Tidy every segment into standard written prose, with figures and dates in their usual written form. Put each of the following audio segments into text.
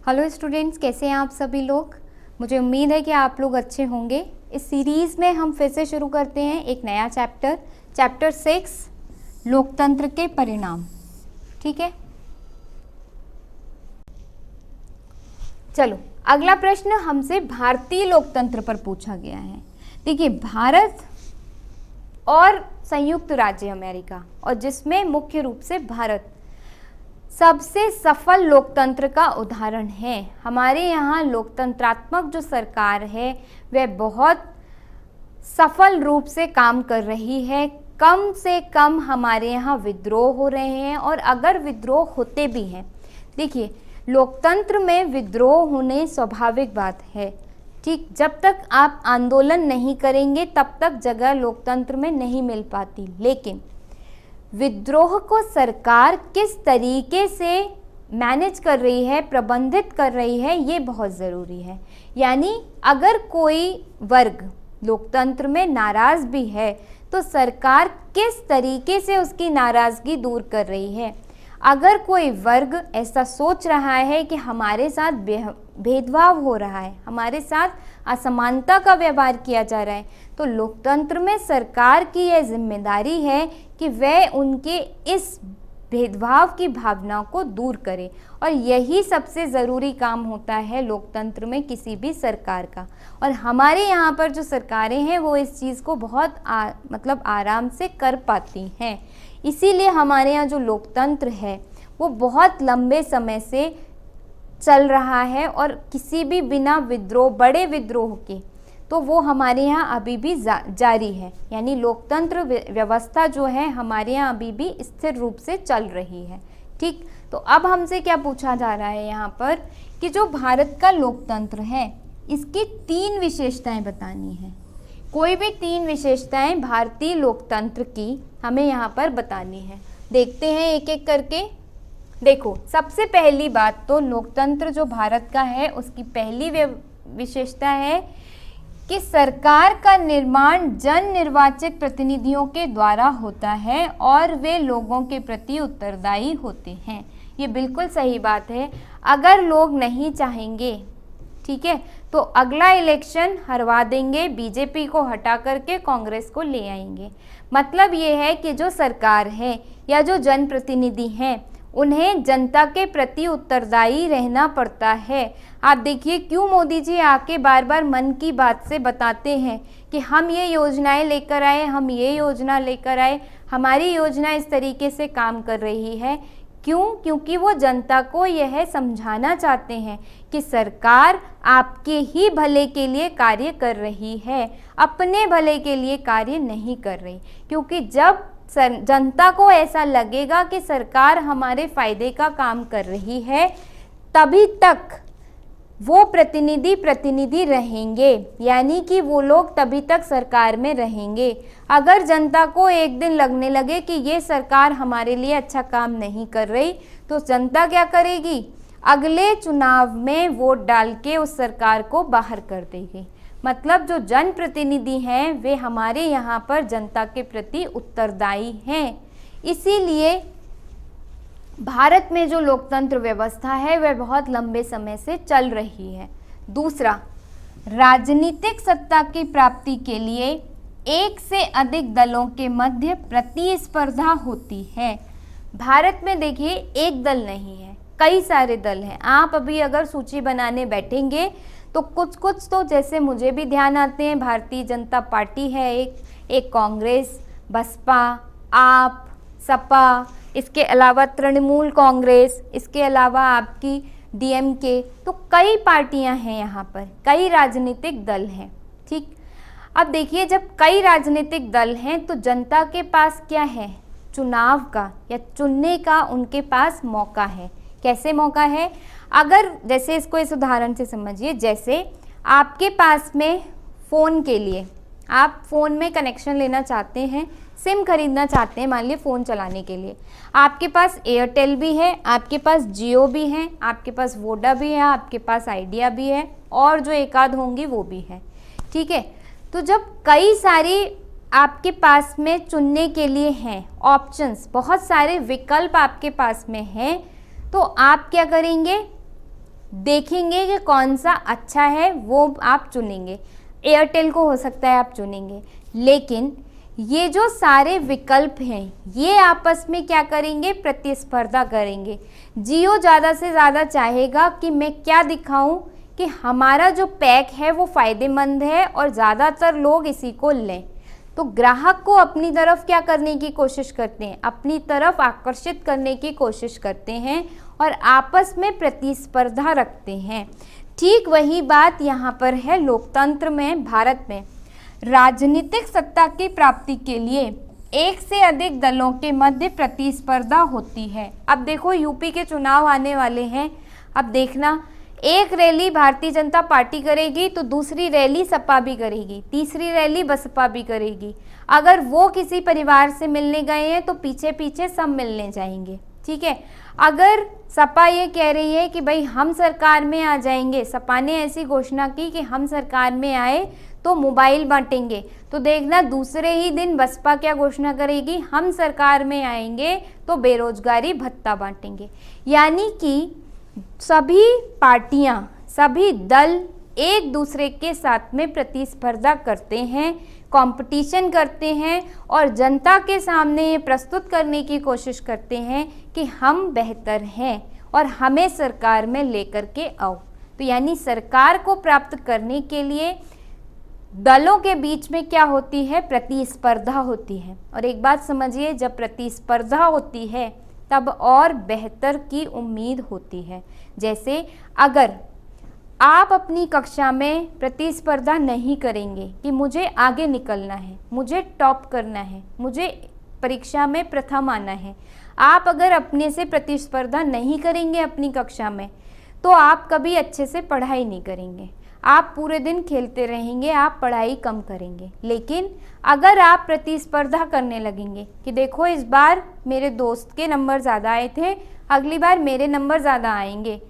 Hello students, कैसे हैं आप सभी लोग। मुझे उम्मीद है कि आप लोग अच्छे होंगे। इस सीरीज़ में हम फिर से शुरू करते हैं एक नया चैप्टर 6 लोकतंत्र के परिणाम। ठीक है, चलो अगला प्रश्न हमसे भारतीय लोकतंत्र पर पूछा गया है। देखिए, भारत और संयुक्त राज्य अमेरिका, और जिसमें मुख्य रूप से भारत सबसे सफल लोकतंत्र का उदाहरण है। हमारे यहाँ लोकतंत्रात्मक जो सरकार है वह बहुत सफल रूप से काम कर रही है। कम से कम हमारे यहाँ विद्रोह हो रहे हैं, और अगर विद्रोह होते भी हैं, देखिए लोकतंत्र में विद्रोह होने स्वाभाविक बात है। ठीक, जब तक आप आंदोलन नहीं करेंगे तब तक जगह लोकतंत्र में नहीं मिल पाती। लेकिन विद्रोह को सरकार किस तरीके से मैनेज कर रही है, प्रबंधित कर रही है, ये बहुत ज़रूरी है। यानी अगर कोई वर्ग लोकतंत्र में नाराज़ भी है तो सरकार किस तरीके से उसकी नाराज़गी दूर कर रही है। अगर कोई वर्ग ऐसा सोच रहा है कि हमारे साथ भेदभाव हो रहा है, हमारे साथ असमानता का व्यवहार किया जा रहा है, तो लोकतंत्र में सरकार की यह जिम्मेदारी है कि वह उनके इस भेदभाव की भावना को दूर करे। और यही सबसे ज़रूरी काम होता है लोकतंत्र में किसी भी सरकार का। और हमारे यहाँ पर जो सरकारें हैं वो इस चीज़ को बहुत आराम से कर पाती हैं। इसीलिए हमारे यहाँ जो लोकतंत्र है वो बहुत लंबे समय से चल रहा है, और किसी भी बिना विद्रोह, बड़े विद्रोह के, तो वो हमारे यहाँ अभी भी जारी है। यानी लोकतंत्र व्यवस्था जो है हमारे यहाँ अभी भी स्थिर रूप से चल रही है। ठीक, तो अब हमसे क्या पूछा जा रहा है यहाँ पर कि जो भारत का लोकतंत्र है इसकी 3 विशेषताएं बतानी है। कोई भी 3 विशेषताएं भारतीय लोकतंत्र की हमें यहाँ पर बतानी है। देखते हैं एक एक करके। देखो, सबसे पहली बात तो लोकतंत्र जो भारत का है उसकी पहली विशेषता है कि सरकार का निर्माण जन निर्वाचित प्रतिनिधियों के द्वारा होता है और वे लोगों के प्रति उत्तरदायी होते हैं। ये बिल्कुल सही बात है। अगर लोग नहीं चाहेंगे, ठीक है, तो अगला इलेक्शन हरवा देंगे, बीजेपी को हटा करके कांग्रेस को ले आएंगे। मतलब ये है कि जो सरकार है या जो जनप्रतिनिधि हैं उन्हें जनता के प्रति उत्तरदायी रहना पड़ता है। आप देखिए क्यों मोदी जी आके बार बार मन की बात से बताते हैं कि हम ये योजनाएं लेकर आए, हम ये योजना लेकर आए, हमारी योजना इस तरीके से काम कर रही है। क्यों? क्योंकि वो जनता को यह समझाना चाहते हैं कि सरकार आपके ही भले के लिए कार्य कर रही है, अपने भले के लिए कार्य नहीं कर रही। क्योंकि जब जनता को ऐसा लगेगा कि सरकार हमारे फायदे का काम कर रही है, तभी तक वो प्रतिनिधि रहेंगे। यानी कि वो लोग तभी तक सरकार में रहेंगे। अगर जनता को एक दिन लगने लगे कि ये सरकार हमारे लिए अच्छा काम नहीं कर रही, तो जनता क्या करेगी? अगले चुनाव में वोट डाल के उस सरकार को बाहर कर देगी। मतलब जो जनप्रतिनिधि हैं वे हमारे यहाँ पर जनता के प्रति उत्तरदायी हैं। इसीलिए भारत में जो लोकतंत्र व्यवस्था है वह बहुत लंबे समय से चल रही है। दूसरा, राजनीतिक सत्ता की प्राप्ति के लिए एक से अधिक दलों के मध्य प्रतिस्पर्धा होती है। भारत में देखिए एक दल नहीं है, कई सारे दल हैं। आप अभी अगर सूची बनाने बैठेंगे तो कुछ तो जैसे मुझे भी ध्यान आते हैं, भारतीय जनता पार्टी है एक कांग्रेस, बसपा, आप, सपा, इसके अलावा तृणमूल कांग्रेस, इसके अलावा आपकी डीएमके, तो कई पार्टियां हैं यहाँ पर, कई राजनीतिक दल हैं। ठीक, अब देखिए जब कई राजनीतिक दल हैं तो जनता के पास क्या है? चुनाव का या चुनने का उनके पास मौका है। कैसे मौका है? अगर जैसे इसको इस उदाहरण से समझिए, जैसे आपके पास में फ़ोन के लिए, आप फ़ोन में कनेक्शन लेना चाहते हैं, सिम खरीदना चाहते हैं, मान लीजिए फ़ोन चलाने के लिए। आपके पास एयरटेल भी है, आपके पास जियो भी है, आपके पास वोडा भी है, आपके पास आइडिया भी है, और जो एक आध होंगी वो भी है। ठीक है, तो जब कई सारी आपके पास में चुनने के लिए हैं ऑप्शंस, बहुत सारे विकल्प आपके पास में हैं, तो आप क्या करेंगे? देखेंगे कि कौन सा अच्छा है, वो आप चुनेंगे। एयरटेल को हो सकता है आप चुनेंगे, लेकिन ये जो सारे विकल्प हैं ये आपस में क्या करेंगे, प्रतिस्पर्धा करेंगे। जियो ज़्यादा से ज़्यादा चाहेगा कि मैं क्या दिखाऊं कि हमारा जो पैक है वो फ़ायदेमंद है और ज़्यादातर लोग इसी को लें। तो ग्राहक को अपनी तरफ क्या करने की कोशिश करते हैं, अपनी तरफ आकर्षित करने की कोशिश करते हैं और आपस में प्रतिस्पर्धा रखते हैं। ठीक वही बात यहाँ पर है लोकतंत्र में। भारत में राजनीतिक सत्ता की प्राप्ति के लिए एक से अधिक दलों के मध्य प्रतिस्पर्धा होती है। अब देखो यूपी के चुनाव आने वाले हैं, अब देखना, एक रैली भारतीय जनता पार्टी करेगी तो दूसरी रैली सपा भी करेगी, तीसरी रैली बसपा भी करेगी। अगर वो किसी परिवार से मिलने गए हैं तो पीछे पीछे सब मिलने जाएंगे, ठीक है। अगर सपा ये कह रही है कि भाई हम सरकार में आ जाएंगे, सपा ने ऐसी घोषणा की कि हम सरकार में आए तो मोबाइल बांटेंगे, तो देखना दूसरे ही दिन बसपा क्या घोषणा करेगी, हम सरकार में आएंगे तो बेरोजगारी भत्ता बांटेंगे। यानी कि सभी पार्टियां, सभी दल एक दूसरे के साथ में प्रतिस्पर्धा करते हैं, कंपटीशन करते हैं और जनता के सामने ये प्रस्तुत करने की कोशिश करते हैं कि हम बेहतर हैं और हमें सरकार में लेकर के आओ। तो यानी सरकार को प्राप्त करने के लिए दलों के बीच में क्या होती है, प्रतिस्पर्धा होती है। और एक बात समझिए, जब प्रतिस्पर्धा होती है तब और बेहतर की उम्मीद होती है। जैसे अगर आप अपनी कक्षा में प्रतिस्पर्धा नहीं करेंगे कि मुझे आगे निकलना है, मुझे टॉप करना है, मुझे परीक्षा में प्रथम आना है, आप अगर अपने से प्रतिस्पर्धा नहीं करेंगे अपनी कक्षा में तो आप कभी अच्छे से पढ़ाई नहीं करेंगे, आप पूरे दिन खेलते रहेंगे, आप पढ़ाई कम करेंगे। लेकिन अगर आप प्रतिस्पर्धा करने लगेंगे कि देखो इस बार मेरे दोस्त के नंबर ज़्यादा आए थे, अगली बार मेरे नंबर ज़्यादा आएंगे,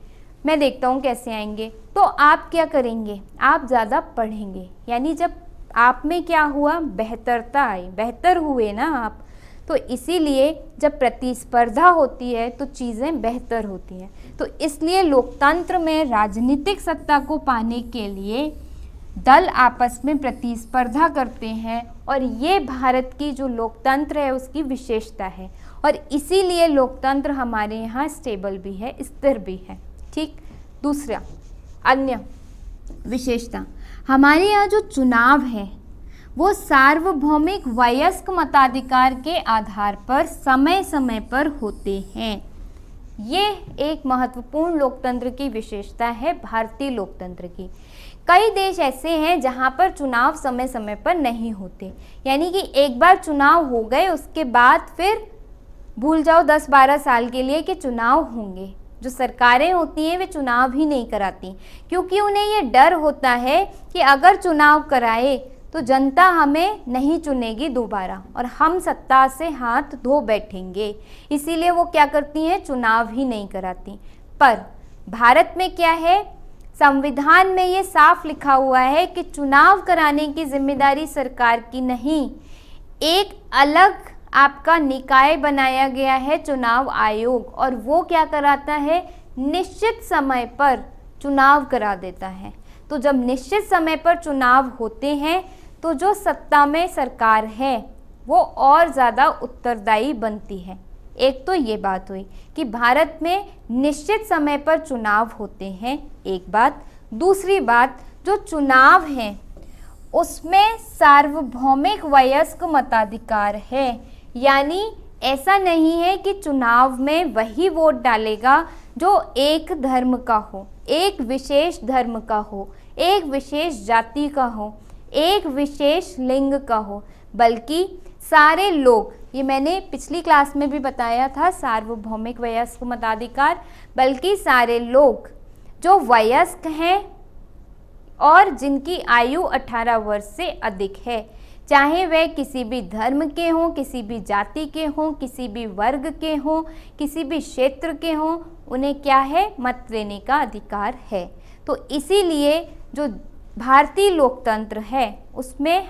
मैं देखता हूँ कैसे आएंगे, तो आप क्या करेंगे, आप ज़्यादा पढ़ेंगे। यानी जब आप में क्या हुआ, बेहतरता आई, बेहतर हुए ना आप। तो इसीलिए जब प्रतिस्पर्धा होती है तो चीज़ें बेहतर होती हैं। तो इसलिए लोकतंत्र में राजनीतिक सत्ता को पाने के लिए दल आपस में प्रतिस्पर्धा करते हैं और ये भारत की जो लोकतंत्र है उसकी विशेषता है और इसीलिए लोकतंत्र हमारे यहाँ स्टेबल भी है, स्थिर भी है, ठीक। दूसरा अन्य विशेषता, हमारे यहाँ जो चुनाव है वो सार्वभौमिक वयस्क मताधिकार के आधार पर समय समय पर होते हैं। ये एक महत्वपूर्ण लोकतंत्र की विशेषता है भारतीय लोकतंत्र की। कई देश ऐसे हैं जहाँ पर चुनाव समय समय पर नहीं होते, यानी कि एक बार चुनाव हो गए उसके बाद फिर भूल जाओ 10-12 साल के लिए कि चुनाव होंगे। जो सरकारें होती हैं वे चुनाव ही नहीं कराती, क्योंकि उन्हें ये डर होता है कि अगर चुनाव कराए तो जनता हमें नहीं चुनेगी दोबारा और हम सत्ता से हाथ धो बैठेंगे। इसीलिए वो क्या करती हैं, चुनाव ही नहीं कराती। पर भारत में क्या है, संविधान में ये साफ लिखा हुआ है कि चुनाव कराने की जिम्मेदारी सरकार की नहीं, एक अलग आपका निकाय बनाया गया है चुनाव आयोग, और वो क्या कराता है, निश्चित समय पर चुनाव करा देता है। तो जब निश्चित समय पर चुनाव होते हैं तो जो सत्ता में सरकार है वो और ज़्यादा उत्तरदायी बनती है। एक तो ये बात हुई कि भारत में निश्चित समय पर चुनाव होते हैं, एक बात। दूसरी बात, जो चुनाव हैं उसमें सार्वभौमिक वयस्क मताधिकार है, यानी ऐसा नहीं है कि चुनाव में वही वोट डालेगा जो एक धर्म का हो, एक विशेष धर्म का हो, एक विशेष जाति का हो, एक विशेष लिंग का हो, बल्कि सारे लोग, ये मैंने पिछली क्लास में भी बताया था सार्वभौमिक वयस्क मताधिकार, बल्कि सारे लोग जो वयस्क हैं और जिनकी आयु 18 वर्ष से अधिक है, चाहे वह किसी भी धर्म के हों, किसी भी जाति के हों, किसी भी वर्ग के हों, किसी भी क्षेत्र के हों, उन्हें क्या है, मत देने का अधिकार है। तो इसीलिए जो भारतीय लोकतंत्र है उसमें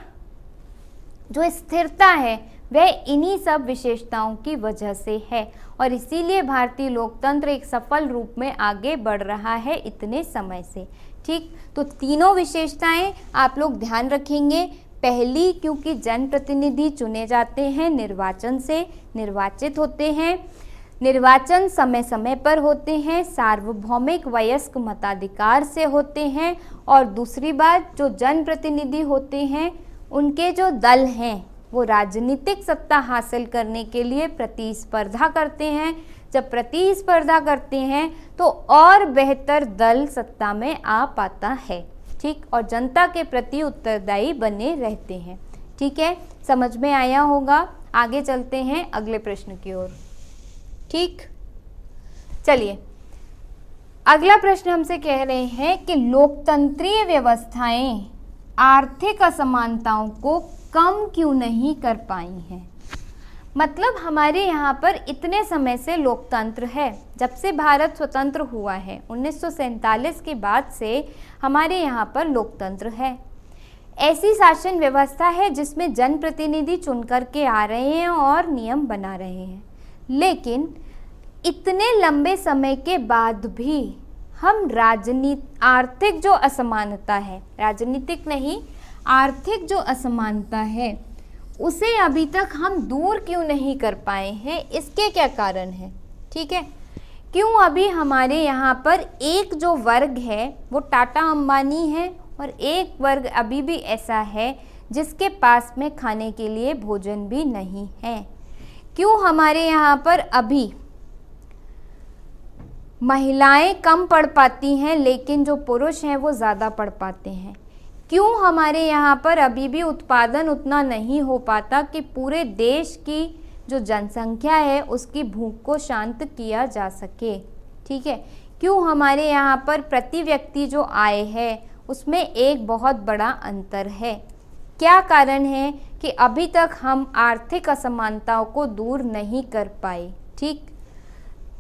जो स्थिरता है वह इन्हीं सब विशेषताओं की वजह से है और इसीलिए भारतीय लोकतंत्र एक सफल रूप में आगे बढ़ रहा है इतने समय से। ठीक, तो तीनों विशेषताएं आप लोग ध्यान रखेंगे। पहली, क्योंकि जनप्रतिनिधि चुने जाते हैं निर्वाचन से, निर्वाचित होते हैं, निर्वाचन समय समय पर होते हैं, सार्वभौमिक वयस्क मताधिकार से होते हैं, और दूसरी बात, जो जनप्रतिनिधि होते हैं उनके जो दल हैं वो राजनीतिक सत्ता हासिल करने के लिए प्रतिस्पर्धा करते हैं। जब प्रतिस्पर्धा करते हैं तो और बेहतर दल सत्ता में आ पाता है। ठीक, और जनता के प्रति उत्तरदायी बने रहते हैं। ठीक है, समझ में आया होगा। आगे चलते हैं अगले प्रश्न की ओर। ठीक, चलिए अगला प्रश्न हमसे कह रहे हैं कि लोकतंत्रीय व्यवस्थाएं आर्थिक असमानताओं को कम क्यों नहीं कर पाई हैं। मतलब हमारे यहाँ पर इतने समय से लोकतंत्र है, जब से भारत स्वतंत्र हुआ है 1947 के बाद से हमारे यहाँ पर लोकतंत्र है। ऐसी शासन व्यवस्था है जिसमें जनप्रतिनिधि चुन कर के आ रहे हैं और नियम बना रहे हैं, लेकिन इतने लंबे समय के बाद भी हम आर्थिक जो असमानता है, राजनीतिक नहीं, आर्थिक जो असमानता है उसे अभी तक हम दूर क्यों नहीं कर पाए हैं, इसके क्या कारण है। ठीक है, क्यों अभी हमारे यहाँ पर एक जो वर्ग है वो टाटा अंबानी है और एक वर्ग अभी भी ऐसा है जिसके पास में खाने के लिए भोजन भी नहीं है। क्यों हमारे यहाँ पर अभी महिलाएं कम पढ़ पाती हैं लेकिन जो पुरुष हैं वो ज़्यादा पढ़ पाते हैं। क्यों हमारे यहाँ पर अभी भी उत्पादन उतना नहीं हो पाता कि पूरे देश की जो जनसंख्या है उसकी भूख को शांत किया जा सके। ठीक है, क्यों हमारे यहाँ पर प्रति व्यक्ति जो आय है उसमें एक बहुत बड़ा अंतर है। क्या कारण है कि अभी तक हम आर्थिक असमानताओं को दूर नहीं कर पाए। ठीक,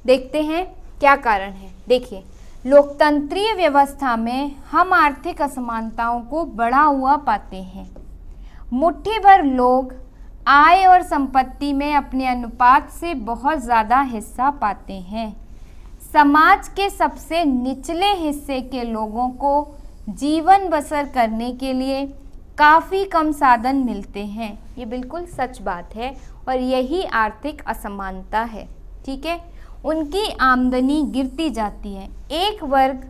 देखते हैं क्या कारण है। देखिए, लोकतंत्रीय व्यवस्था में हम आर्थिक असमानताओं को बढ़ा हुआ पाते हैं। मुट्ठी भर लोग आय और संपत्ति में अपने अनुपात से बहुत ज़्यादा हिस्सा पाते हैं। समाज के सबसे निचले हिस्से के लोगों को जीवन बसर करने के लिए काफ़ी कम साधन मिलते हैं। ये बिल्कुल सच बात है और यही आर्थिक असमानता है। ठीक है, उनकी आमदनी गिरती जाती है। एक वर्ग,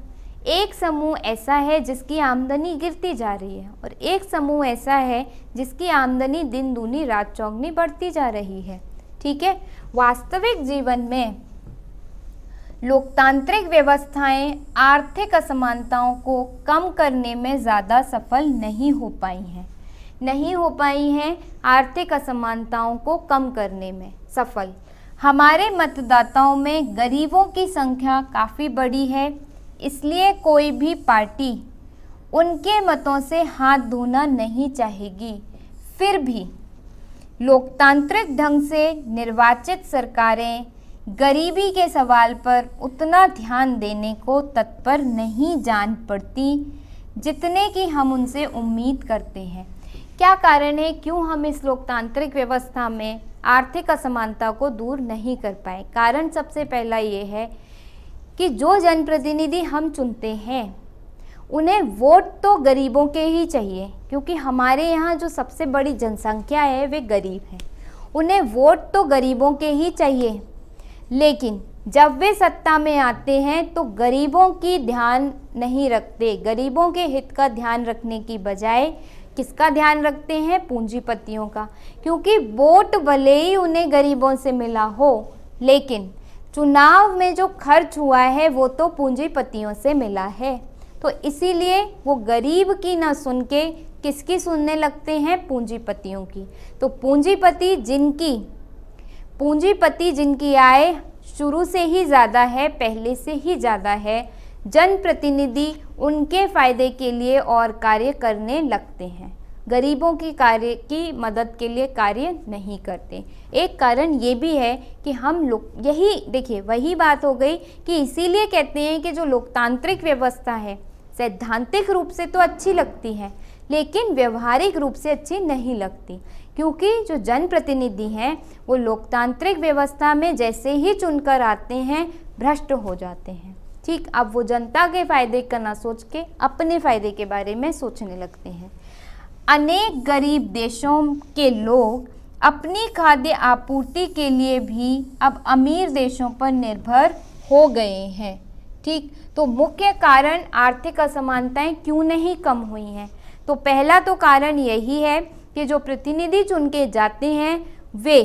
एक समूह ऐसा है जिसकी आमदनी गिरती जा रही है और एक समूह ऐसा है जिसकी आमदनी दिन दूनी रात चौगनी बढ़ती जा रही है। ठीक है, वास्तविक जीवन में लोकतांत्रिक व्यवस्थाएं आर्थिक असमानताओं को कम करने में ज़्यादा सफल नहीं हो पाई हैं आर्थिक असमानताओं को कम करने में सफल। हमारे मतदाताओं में गरीबों की संख्या काफ़ी बड़ी है, इसलिए कोई भी पार्टी उनके मतों से हाथ धोना नहीं चाहेगी। फिर भी लोकतांत्रिक ढंग से निर्वाचित सरकारें गरीबी के सवाल पर उतना ध्यान देने को तत्पर नहीं जान पड़ती जितने कि हम उनसे उम्मीद करते हैं। क्या कारण है क्यों हम इस लोकतांत्रिक व्यवस्था में आर्थिक असमानता को दूर नहीं कर पाए? कारण सबसे पहला ये है कि जो जनप्रतिनिधि हम चुनते हैं उन्हें वोट तो गरीबों के ही चाहिए, क्योंकि हमारे यहाँ जो सबसे बड़ी जनसंख्या है वे गरीब हैं। उन्हें वोट तो गरीबों के ही चाहिए, लेकिन जब वे सत्ता में आते हैं तो गरीबों की ध्यान नहीं रखते। गरीबों के हित का ध्यान रखने की बजाय किसका ध्यान रखते हैं? पूंजीपतियों का। क्योंकि वोट भले ही उन्हें गरीबों से मिला हो, लेकिन चुनाव में जो खर्च हुआ है वो तो पूंजीपतियों से मिला है। तो इसीलिए वो गरीब की ना सुन के किसकी सुनने लगते हैं? पूंजीपतियों की। तो पूंजीपति जिनकी आय शुरू से ही ज़्यादा है, पहले से ही ज़्यादा है, जनप्रतिनिधि उनके फायदे के लिए और कार्य करने लगते हैं, गरीबों की मदद के लिए कार्य नहीं करते। एक कारण ये भी है कि हम लोग यही देखिए, वही बात हो गई कि इसीलिए कहते हैं कि जो लोकतांत्रिक व्यवस्था है सैद्धांतिक रूप से तो अच्छी लगती है लेकिन व्यवहारिक रूप से अच्छी नहीं लगती। क्योंकि जो जनप्रतिनिधि हैं वो लोकतांत्रिक व्यवस्था में जैसे ही चुनकर आते हैं भ्रष्ट हो जाते हैं। ठीक, अब वो जनता के फायदे का ना सोच के अपने फायदे के बारे में सोचने लगते हैं। अनेक गरीब देशों के लोग अपनी खाद्य आपूर्ति के लिए भी अब अमीर देशों पर निर्भर हो गए हैं। ठीक, तो मुख्य कारण आर्थिक असमानताएं क्यों नहीं कम हुई हैं? तो पहला तो कारण यही है कि जो प्रतिनिधि चुन के जाते हैं वे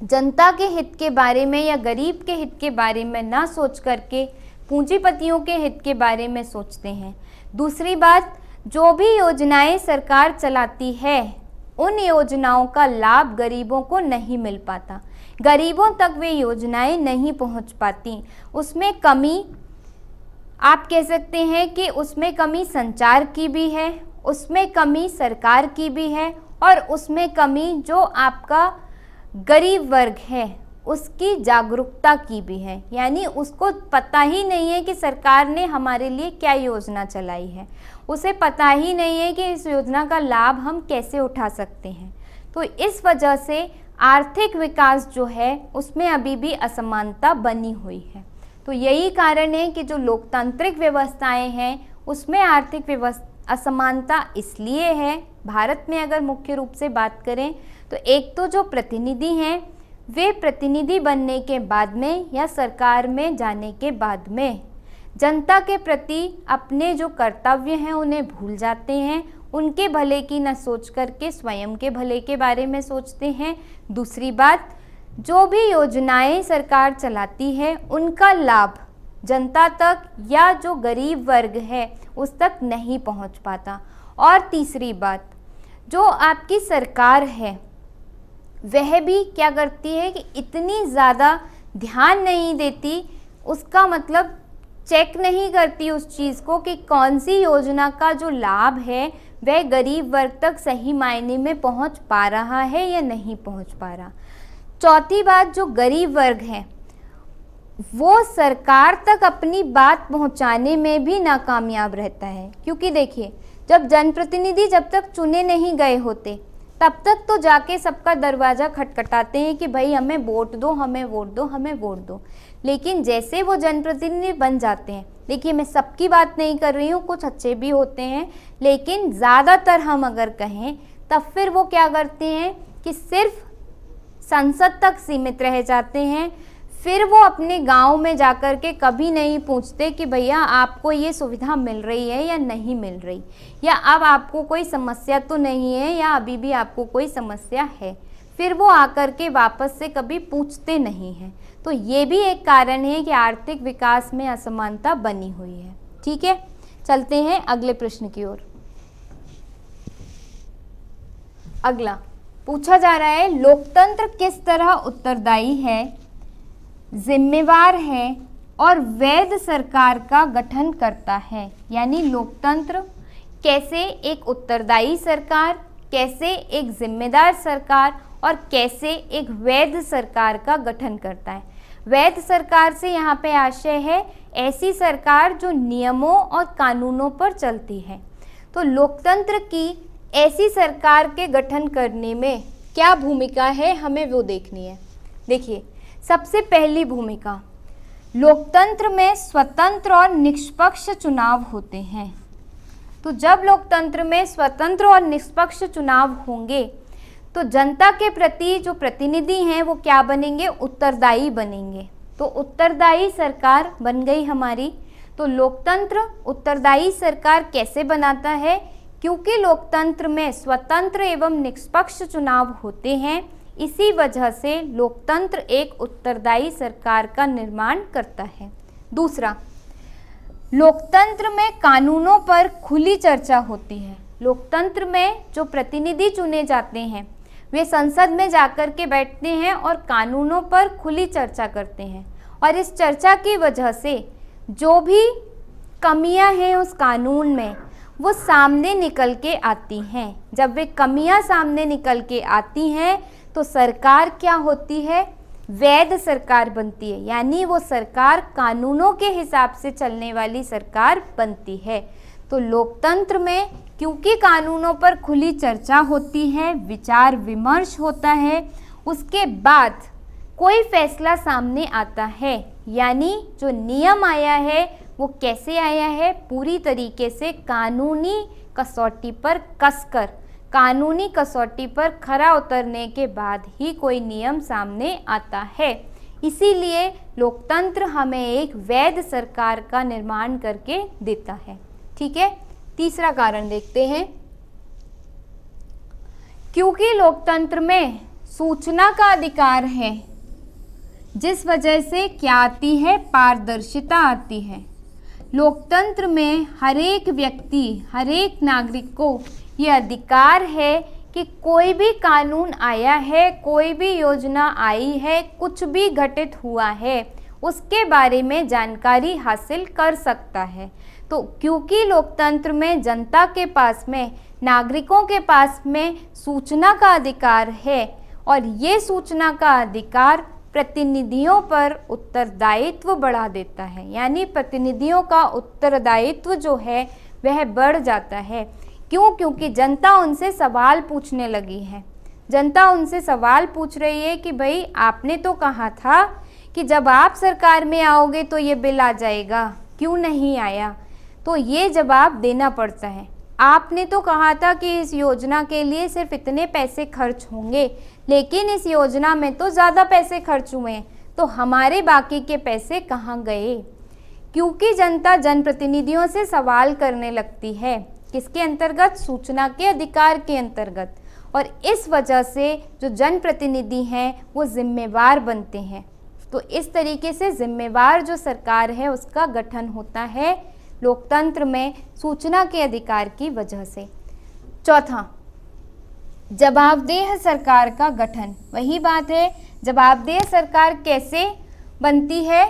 जनता के हित के बारे में या गरीब के हित के बारे में ना सोच करके पूंजीपतियों के हित के बारे में सोचते हैं। दूसरी बात, जो भी योजनाएं सरकार चलाती है उन योजनाओं का लाभ गरीबों को नहीं मिल पाता, गरीबों तक वे योजनाएं नहीं पहुंच पाती। उसमें कमी, आप कह सकते हैं कि उसमें कमी संचार की भी है, उसमें कमी सरकार की भी है, और उसमें कमी जो आपका गरीब वर्ग है उसकी जागरूकता की भी है। यानी उसको पता ही नहीं है कि सरकार ने हमारे लिए क्या योजना चलाई है, उसे पता ही नहीं है कि इस योजना का लाभ हम कैसे उठा सकते हैं। तो इस वजह से आर्थिक विकास जो है उसमें अभी भी असमानता बनी हुई है। तो यही कारण है कि जो लोकतांत्रिक व्यवस्थाएं हैं उसमें आर्थिक असमानता इसलिए है। भारत में अगर मुख्य रूप से बात करें तो एक तो जो प्रतिनिधि हैं वे प्रतिनिधि बनने के बाद में या सरकार में जाने के बाद में जनता के प्रति अपने जो कर्तव्य हैं उन्हें भूल जाते हैं, उनके भले की न सोच करके स्वयं के भले के बारे में सोचते हैं। दूसरी बात, जो भी योजनाएं सरकार चलाती है उनका लाभ जनता तक या जो गरीब वर्ग है उस तक नहीं पहुंच पाता। और तीसरी बात, जो आपकी सरकार है वह भी क्या करती है कि इतनी ज़्यादा ध्यान नहीं देती, उसका मतलब चेक नहीं करती उस चीज़ को कि कौन सी योजना का जो लाभ है वह गरीब वर्ग तक सही मायने में पहुंच पा रहा है या नहीं पहुंच पा रहा। चौथी बात, जो गरीब वर्ग है वो सरकार तक अपनी बात पहुंचाने में भी नाकामयाब रहता है। क्योंकि देखिए, जब जनप्रतिनिधि जब तक चुने नहीं गए होते तब तक तो जाके सबका दरवाज़ा खटखटाते हैं कि भाई हमें वोट दो, हमें वोट दो, हमें वोट दो। लेकिन जैसे वो जनप्रतिनिधि बन जाते हैं, देखिए मैं सबकी बात नहीं कर रही हूँ, कुछ अच्छे भी होते हैं, लेकिन ज़्यादातर हम अगर कहें तब फिर वो क्या करते हैं कि सिर्फ संसद तक सीमित रह जाते हैं। फिर वो अपने गांव में जाकर के कभी नहीं पूछते कि भैया आपको ये सुविधा मिल रही है या नहीं मिल रही, या अब आपको कोई समस्या तो नहीं है या अभी भी आपको कोई समस्या है। फिर वो आकर के वापस से कभी पूछते नहीं हैं। तो ये भी एक कारण है कि आर्थिक विकास में असमानता बनी हुई है। ठीक है, चलते हैं अगले प्रश्न की ओर। अगला पूछा जा रहा है, लोकतंत्र किस तरह उत्तरदायी है, जिम्मेवार है और वैध सरकार का गठन करता है। यानी लोकतंत्र कैसे एक उत्तरदायी सरकार, कैसे एक जिम्मेदार सरकार और कैसे एक वैध सरकार का गठन करता है। वैध सरकार से यहाँ पे आशय है ऐसी सरकार जो नियमों और कानूनों पर चलती है। तो लोकतंत्र की ऐसी सरकार के गठन करने में क्या भूमिका है, हमें वो देखनी है। देखिए, सबसे पहली भूमिका, लोकतंत्र में स्वतंत्र और निष्पक्ष चुनाव होते हैं। तो जब लोकतंत्र में स्वतंत्र और निष्पक्ष चुनाव होंगे तो जनता के प्रति जो प्रतिनिधि हैं वो क्या बनेंगे, उत्तरदायी बनेंगे। तो उत्तरदायी सरकार बन गई हमारी। तो लोकतंत्र उत्तरदायी सरकार कैसे बनाता है, क्योंकि लोकतंत्र में स्वतंत्र एवं निष्पक्ष चुनाव होते हैं, इसी वजह से लोकतंत्र एक उत्तरदायी सरकार का निर्माण करता है। दूसरा, लोकतंत्र में कानूनों पर खुली चर्चा होती है। लोकतंत्र में जो प्रतिनिधि चुने जाते हैं वे संसद में जाकर के बैठते हैं और कानूनों पर खुली चर्चा करते हैं, और इस चर्चा की वजह से जो भी कमियां हैं उस कानून में वो सामने निकल के आती हैं। जब वे कमियां सामने निकल के आती हैं तो सरकार क्या होती है, वैध सरकार बनती है। यानी वो सरकार कानूनों के हिसाब से चलने वाली सरकार बनती है। तो लोकतंत्र में क्योंकि कानूनों पर खुली चर्चा होती है, विचार विमर्श होता है, उसके बाद कोई फैसला सामने आता है, यानी जो नियम आया है वो कैसे आया है, पूरी तरीके से कानूनी कसौटी पर कसकर, कानूनी कसौटी पर खरा उतरने के बाद ही कोई नियम सामने आता है। इसीलिए लोकतंत्र हमें एक वैध सरकार का निर्माण करके देता है। ठीक है, तीसरा कारण देखते हैं। क्योंकि लोकतंत्र में सूचना का अधिकार है, जिस वजह से क्या आती है, पारदर्शिता आती है। लोकतंत्र में हर एक व्यक्ति, हर एक नागरिक को ये अधिकार है कि कोई भी कानून आया है, कोई भी योजना आई है, कुछ भी घटित हुआ है, उसके बारे में जानकारी हासिल कर सकता है। तो क्योंकि लोकतंत्र में जनता के पास में, नागरिकों के पास में सूचना का अधिकार है, और ये सूचना का अधिकार प्रतिनिधियों पर उत्तरदायित्व बढ़ा देता है, यानी प्रतिनिधियों का उत्तरदायित्व जो है वह बढ़ जाता है। क्यों? क्योंकि जनता उनसे सवाल पूछने लगी है। जनता उनसे सवाल पूछ रही है कि भाई आपने तो कहा था कि जब आप सरकार में आओगे तो ये बिल आ जाएगा, क्यों नहीं आया? तो ये जवाब देना पड़ता है। आपने तो कहा था कि इस योजना के लिए सिर्फ इतने पैसे खर्च होंगे, लेकिन इस योजना में तो ज़्यादा पैसे खर्च हुए हैं, तो हमारे बाकी के पैसे कहाँ गए? क्योंकि जनता जनप्रतिनिधियों से सवाल करने लगती है, किसके अंतर्गत? सूचना के अधिकार के अंतर्गत। और इस वजह से जो जनप्रतिनिधि हैं वो जिम्मेवार बनते हैं। तो इस तरीके से जिम्मेवार जो सरकार है उसका गठन होता है लोकतंत्र में सूचना के अधिकार की वजह से। चौथा, जवाबदेह सरकार का गठन। वही बात है, जवाबदेह सरकार कैसे बनती है?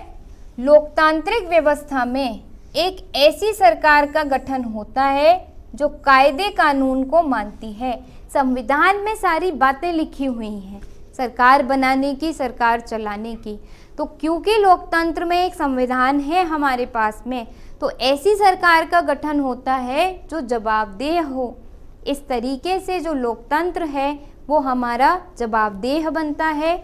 लोकतांत्रिक व्यवस्था में एक ऐसी सरकार का गठन होता है जो कायदे कानून को मानती है। संविधान में सारी बातें लिखी हुई हैं सरकार बनाने की, सरकार चलाने की। तो क्योंकि लोकतंत्र में एक संविधान है हमारे पास में, तो ऐसी सरकार का गठन होता है जो जवाबदेह हो। इस तरीके से जो लोकतंत्र है वो हमारा जवाबदेह बनता है,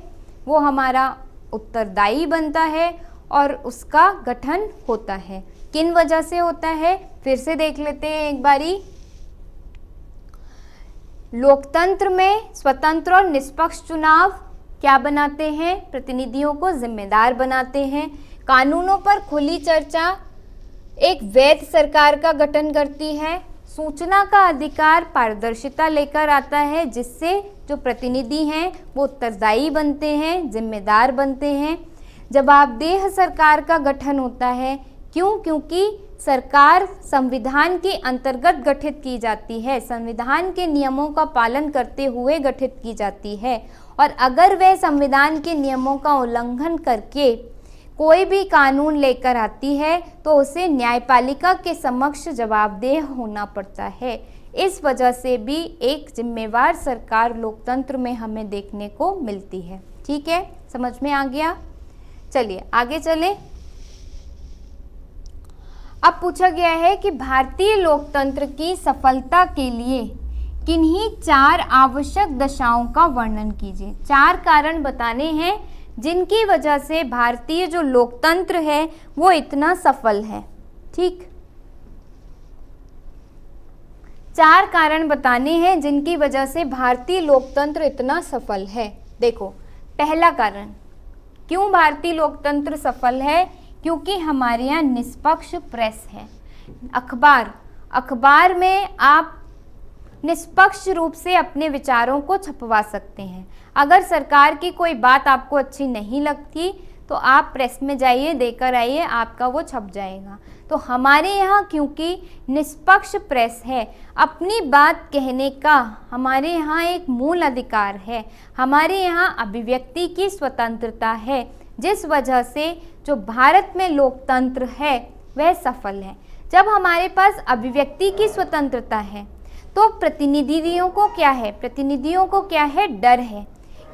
वो हमारा उत्तरदायी बनता है और उसका गठन होता है। किन वजह से होता है फिर से देख लेते हैं एक बारी। लोकतंत्र में स्वतंत्र और निष्पक्ष चुनाव क्या बनाते हैं? प्रतिनिधियों को जिम्मेदार बनाते हैं। कानूनों पर खुली चर्चा एक वैध सरकार का गठन करती है। सूचना का अधिकार पारदर्शिता लेकर आता है, जिससे जो प्रतिनिधि हैं वो उत्तरदायी बनते हैं, जिम्मेदार बनते हैं। जवाबदेह सरकार का गठन होता है। क्यों? क्योंकि सरकार संविधान के अंतर्गत गठित की जाती है, संविधान के नियमों का पालन करते हुए गठित की जाती है। और अगर वह संविधान के नियमों का उल्लंघन करके कोई भी कानून लेकर आती है तो उसे न्यायपालिका के समक्ष जवाबदेह होना पड़ता है। इस वजह से भी एक जिम्मेवार सरकार लोकतंत्र में हमें देखने को मिलती है। ठीक है, समझ में आ गया? चलिए आगे चलें। अब पूछा गया है कि भारतीय लोकतंत्र की सफलता के लिए किन्हीं 4 आवश्यक दशाओं का वर्णन कीजिए। 4 कारण बताने हैं जिनकी वजह से भारतीय जो लोकतंत्र है वो इतना सफल है। ठीक, 4 कारण बताने हैं जिनकी वजह से भारतीय लोकतंत्र इतना सफल है। देखो, पहला कारण, क्यों भारतीय लोकतंत्र सफल है? क्योंकि हमारे यहाँ निष्पक्ष प्रेस है। अखबार में आप निष्पक्ष रूप से अपने विचारों को छपवा सकते हैं। अगर सरकार की कोई बात आपको अच्छी नहीं लगती तो आप प्रेस में जाइए, देकर आइए, आपका वो छप जाएगा। तो हमारे यहाँ क्योंकि निष्पक्ष प्रेस है, अपनी बात कहने का हमारे यहाँ एक मूल अधिकार है। हमारे यहाँ अभिव्यक्ति की स्वतंत्रता है, जिस वजह से जो भारत में लोकतंत्र है वह सफल है। जब हमारे पास अभिव्यक्ति की स्वतंत्रता है तो प्रतिनिधियों को क्या है? प्रतिनिधियों को क्या है? डर है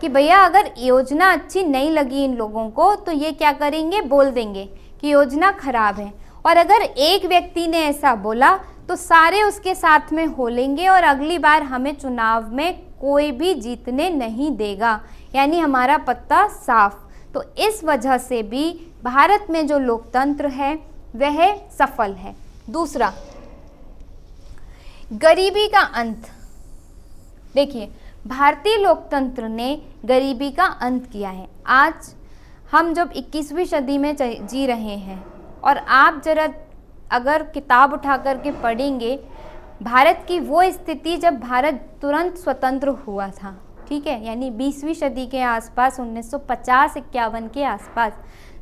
कि भैया अगर योजना अच्छी नहीं लगी इन लोगों को तो ये क्या करेंगे? बोल देंगे कि योजना खराब है। और अगर एक व्यक्ति ने ऐसा बोला तो सारे उसके साथ में हो लेंगे और अगली बार हमें चुनाव में कोई भी जीतने नहीं देगा, यानी हमारा पत्ता साफ। तो इस वजह से भी भारत में जो लोकतंत्र है वह सफल है। दूसरा, गरीबी का अंत। देखिए, भारतीय लोकतंत्र ने गरीबी का अंत किया है। आज हम जब 21वीं सदी में जी रहे हैं और आप जरा अगर किताब उठा करके पढ़ेंगे भारत की वो स्थिति जब भारत तुरंत स्वतंत्र हुआ था, ठीक है, यानी 20वीं सदी के आसपास, 1950-51 के आसपास,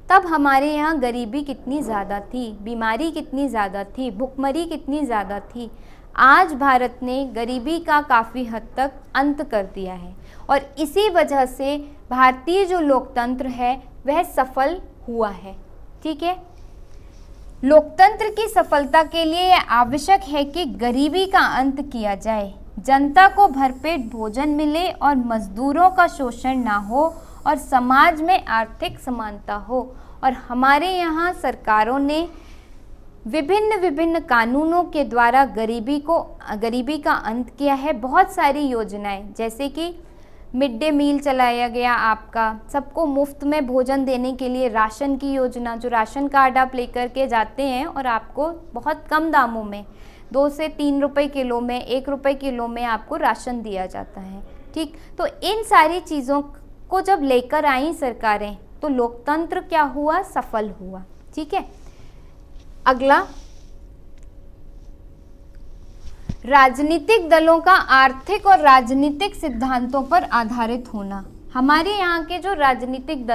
तब हमारे यहाँ गरीबी कितनी ज़्यादा थी, बीमारी कितनी ज़्यादा थी, भुखमरी कितनी ज़्यादा थी। आज भारत ने गरीबी का काफ़ी हद तक अंत कर दिया है और इसी वजह से भारतीय जो लोकतंत्र है वह सफल हुआ है। ठीक है, लोकतंत्र की सफलता के लिए यह आवश्यक है कि गरीबी का अंत किया जाए, जनता को भरपेट भोजन मिले और मजदूरों का शोषण ना हो और समाज में आर्थिक समानता हो। और हमारे यहाँ सरकारों ने विभिन्न कानूनों के द्वारा गरीबी का अंत किया है। बहुत सारी योजनाएं, जैसे कि मिड डे मील चलाया गया, आपका सबको मुफ्त में भोजन देने के लिए राशन की योजना, जो राशन कार्ड आप लेकर के जाते हैं और आपको बहुत कम दामों में 2 से 3 रुपए किलो में, 1 रुपए किलो में आपको राशन दिया जाता है। ठीक, तो इन सारी चीज़ों को जब लेकर आई सरकारें तो लोकतंत्र क्या हुआ, सफल हुआ। ठीक है, अगला, राजनीतिक दलों का आर्थिक और राजनीतिक सिद्धांतों पर आधारित होना। हमारे यहाँ के जो राजनीतिक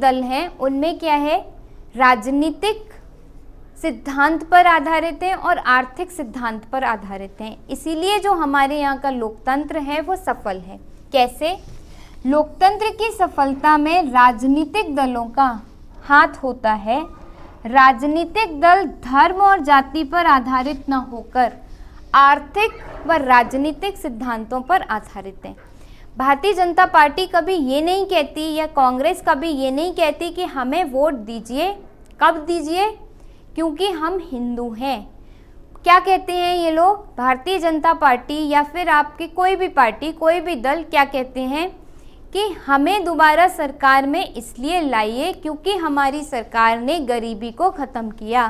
दल हैं उनमें क्या है, राजनीतिक सिद्धांत पर आधारित हैं और आर्थिक सिद्धांत पर आधारित हैं। इसीलिए जो हमारे यहाँ का लोकतंत्र है वो सफल है। कैसे? लोकतंत्र की सफलता में राजनीतिक दलों का हाथ होता है। राजनीतिक दल धर्म और जाति पर आधारित न होकर आर्थिक व राजनीतिक सिद्धांतों पर आधारित है। भारतीय जनता पार्टी कभी ये नहीं कहती या कांग्रेस कभी ये नहीं कहती कि हमें वोट दीजिए। कब दीजिए? क्योंकि हम हिंदू हैं। क्या कहते हैं ये लोग? भारतीय जनता पार्टी या फिर आपकी कोई भी पार्टी, कोई भी दल क्या कहते हैं कि हमें दोबारा सरकार में इसलिए लाइए क्योंकि हमारी सरकार ने गरीबी को ख़त्म किया,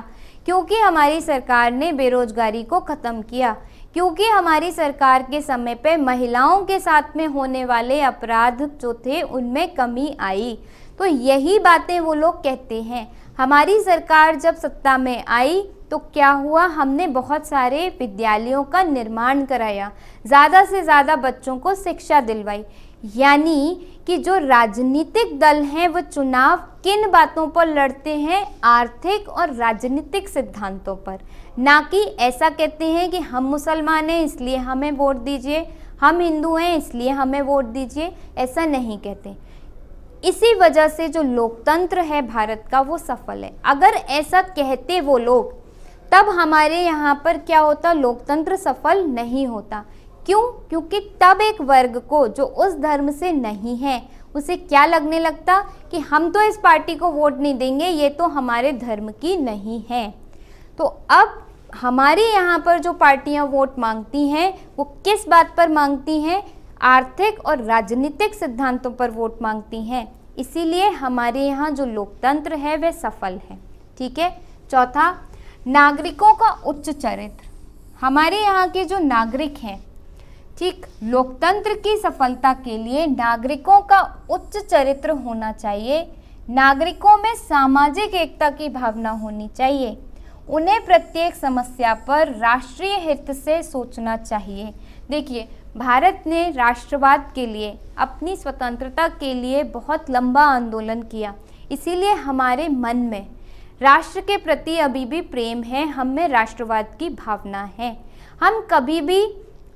क्योंकि हमारी सरकार ने बेरोजगारी को ख़त्म किया, क्योंकि हमारी सरकार के समय पे महिलाओं के साथ में होने वाले अपराध जो थे उनमें कमी आई। तो यही बातें वो लोग कहते हैं। हमारी सरकार जब सत्ता में आई तो क्या हुआ, हमने बहुत सारे विद्यालयों का निर्माण कराया, ज़्यादा से ज़्यादा बच्चों को शिक्षा दिलवाई। यानी कि जो राजनीतिक दल हैं वो चुनाव किन बातों पर लड़ते हैं? आर्थिक और राजनीतिक सिद्धांतों पर। ना कि ऐसा कहते हैं कि हम मुसलमान हैं इसलिए हमें वोट दीजिए, हम हिंदू हैं इसलिए हमें वोट दीजिए, ऐसा नहीं कहते। इसी वजह से जो लोकतंत्र है भारत का वो सफल है। अगर ऐसा कहते वो लोग तब हमारे यहाँ पर क्या होता, लोकतंत्र सफल नहीं होता। क्यों? क्योंकि तब एक वर्ग को जो उस धर्म से नहीं है उसे क्या लगने लगता कि हम तो इस पार्टी को वोट नहीं देंगे, ये तो हमारे धर्म की नहीं है। तो अब हमारे यहाँ पर जो पार्टियाँ वोट मांगती हैं वो किस बात पर मांगती हैं? आर्थिक और राजनीतिक सिद्धांतों पर वोट मांगती हैं। इसीलिए हमारे यहाँ जो लोकतंत्र है वह सफल है। ठीक है। चौथा, नागरिकों का उच्च चरित्र। हमारे यहाँ के जो नागरिक हैं, ठीक, लोकतंत्र की सफलता के लिए नागरिकों का उच्च चरित्र होना चाहिए। नागरिकों में सामाजिक एकता की भावना होनी चाहिए। उन्हें प्रत्येक समस्या पर राष्ट्रीय हित से सोचना चाहिए। देखिए, भारत ने राष्ट्रवाद के लिए, अपनी स्वतंत्रता के लिए बहुत लंबा आंदोलन किया। इसीलिए हमारे मन में राष्ट्र के प्रति अभी भी प्रेम है, हम में राष्ट्रवाद की भावना है। हम कभी भी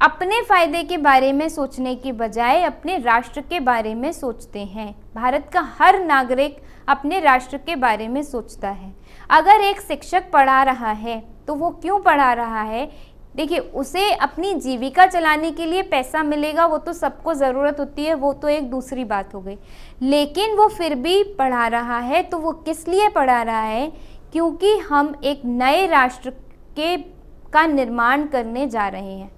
अपने फ़ायदे के बारे में सोचने की बजाय अपने राष्ट्र के बारे में सोचते हैं। भारत का हर नागरिक अपने राष्ट्र के बारे में सोचता है। अगर एक शिक्षक पढ़ा रहा है तो वो क्यों पढ़ा रहा है? देखिए, उसे अपनी जीविका चलाने के लिए पैसा मिलेगा, वो तो सबको ज़रूरत होती है, वो तो एक दूसरी बात हो गई। लेकिन वो फिर भी पढ़ा रहा है तो वो किस लिए पढ़ा रहा है क्योंकि हम एक नए राष्ट्र का निर्माण करने जा रहे हैं।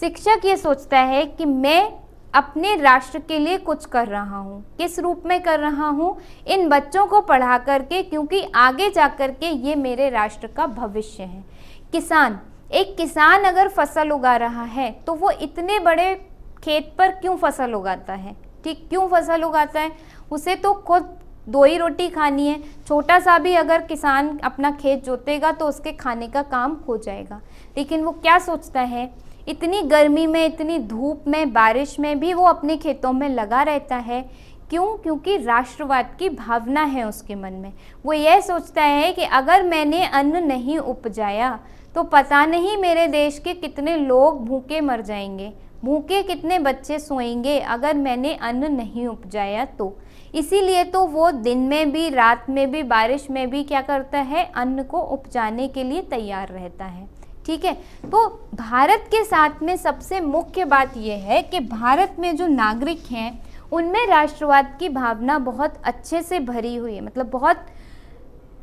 शिक्षक ये सोचता है कि मैं अपने राष्ट्र के लिए कुछ कर रहा हूँ। किस रूप में कर रहा हूँ? इन बच्चों को पढ़ा करके, क्योंकि आगे जा कर के ये मेरे राष्ट्र का भविष्य है। एक किसान अगर फसल उगा रहा है तो वो इतने बड़े खेत पर क्यों फसल उगाता है? ठीक, क्यों फसल उगाता है? उसे तो खुद 2 ही रोटी खानी है। छोटा सा भी अगर किसान अपना खेत जोतेगा तो उसके खाने का काम हो जाएगा। लेकिन वो क्या सोचता है, इतनी गर्मी में, इतनी धूप में, बारिश में भी वो अपने खेतों में लगा रहता है। क्यों? क्योंकि राष्ट्रवाद की भावना है उसके मन में। वो यह सोचता है कि अगर मैंने अन्न नहीं उपजाया तो पता नहीं मेरे देश के कितने लोग भूखे मर जाएंगे, भूखे कितने बच्चे सोएंगे अगर मैंने अन्न नहीं उपजाया तो। इसीलिए तो वो दिन में भी, रात में भी, बारिश में भी क्या करता है? अन्न को उपजाने के लिए तैयार रहता है। ठीक है, तो भारत के साथ में सबसे मुख्य बात यह है कि भारत में जो नागरिक हैं उनमें राष्ट्रवाद की भावना बहुत अच्छे से भरी हुई है, मतलब बहुत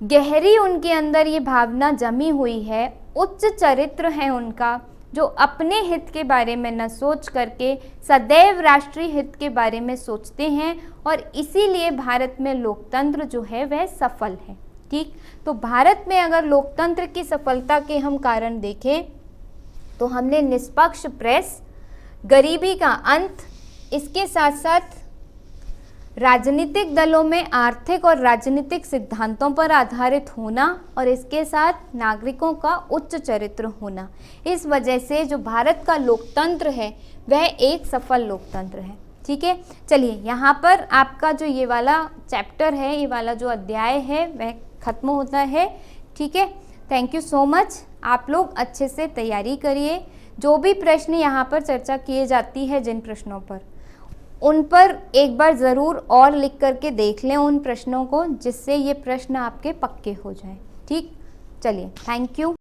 गहरी उनके अंदर ये भावना जमी हुई है। उच्च चरित्र है उनका, जो अपने हित के बारे में न सोच करके सदैव राष्ट्रीय हित के बारे में सोचते हैं, और इसीलिए भारत में लोकतंत्र जो है वह सफल है। ठीक, तो भारत में अगर लोकतंत्र की सफलता के हम कारण देखें तो हमने निष्पक्ष प्रेस, गरीबी का अंत, इसके साथ साथ राजनीतिक दलों में आर्थिक और राजनीतिक सिद्धांतों पर आधारित होना, और इसके साथ नागरिकों का उच्च चरित्र होना, इस वजह से जो भारत का लोकतंत्र है वह एक सफल लोकतंत्र है। ठीक है, चलिए यहाँ पर आपका जो ये वाला चैप्टर है, ये वाला जो अध्याय है वह खत्म होता है। ठीक है, थैंक यू सो मच। आप लोग अच्छे से तैयारी करिए। जो भी प्रश्न यहाँ पर चर्चा किए जाती है, जिन प्रश्नों पर, उन पर एक बार ज़रूर और लिख करके देख लें उन प्रश्नों को, जिससे ये प्रश्न आपके पक्के हो जाएं। ठीक, चलिए, थैंक यू।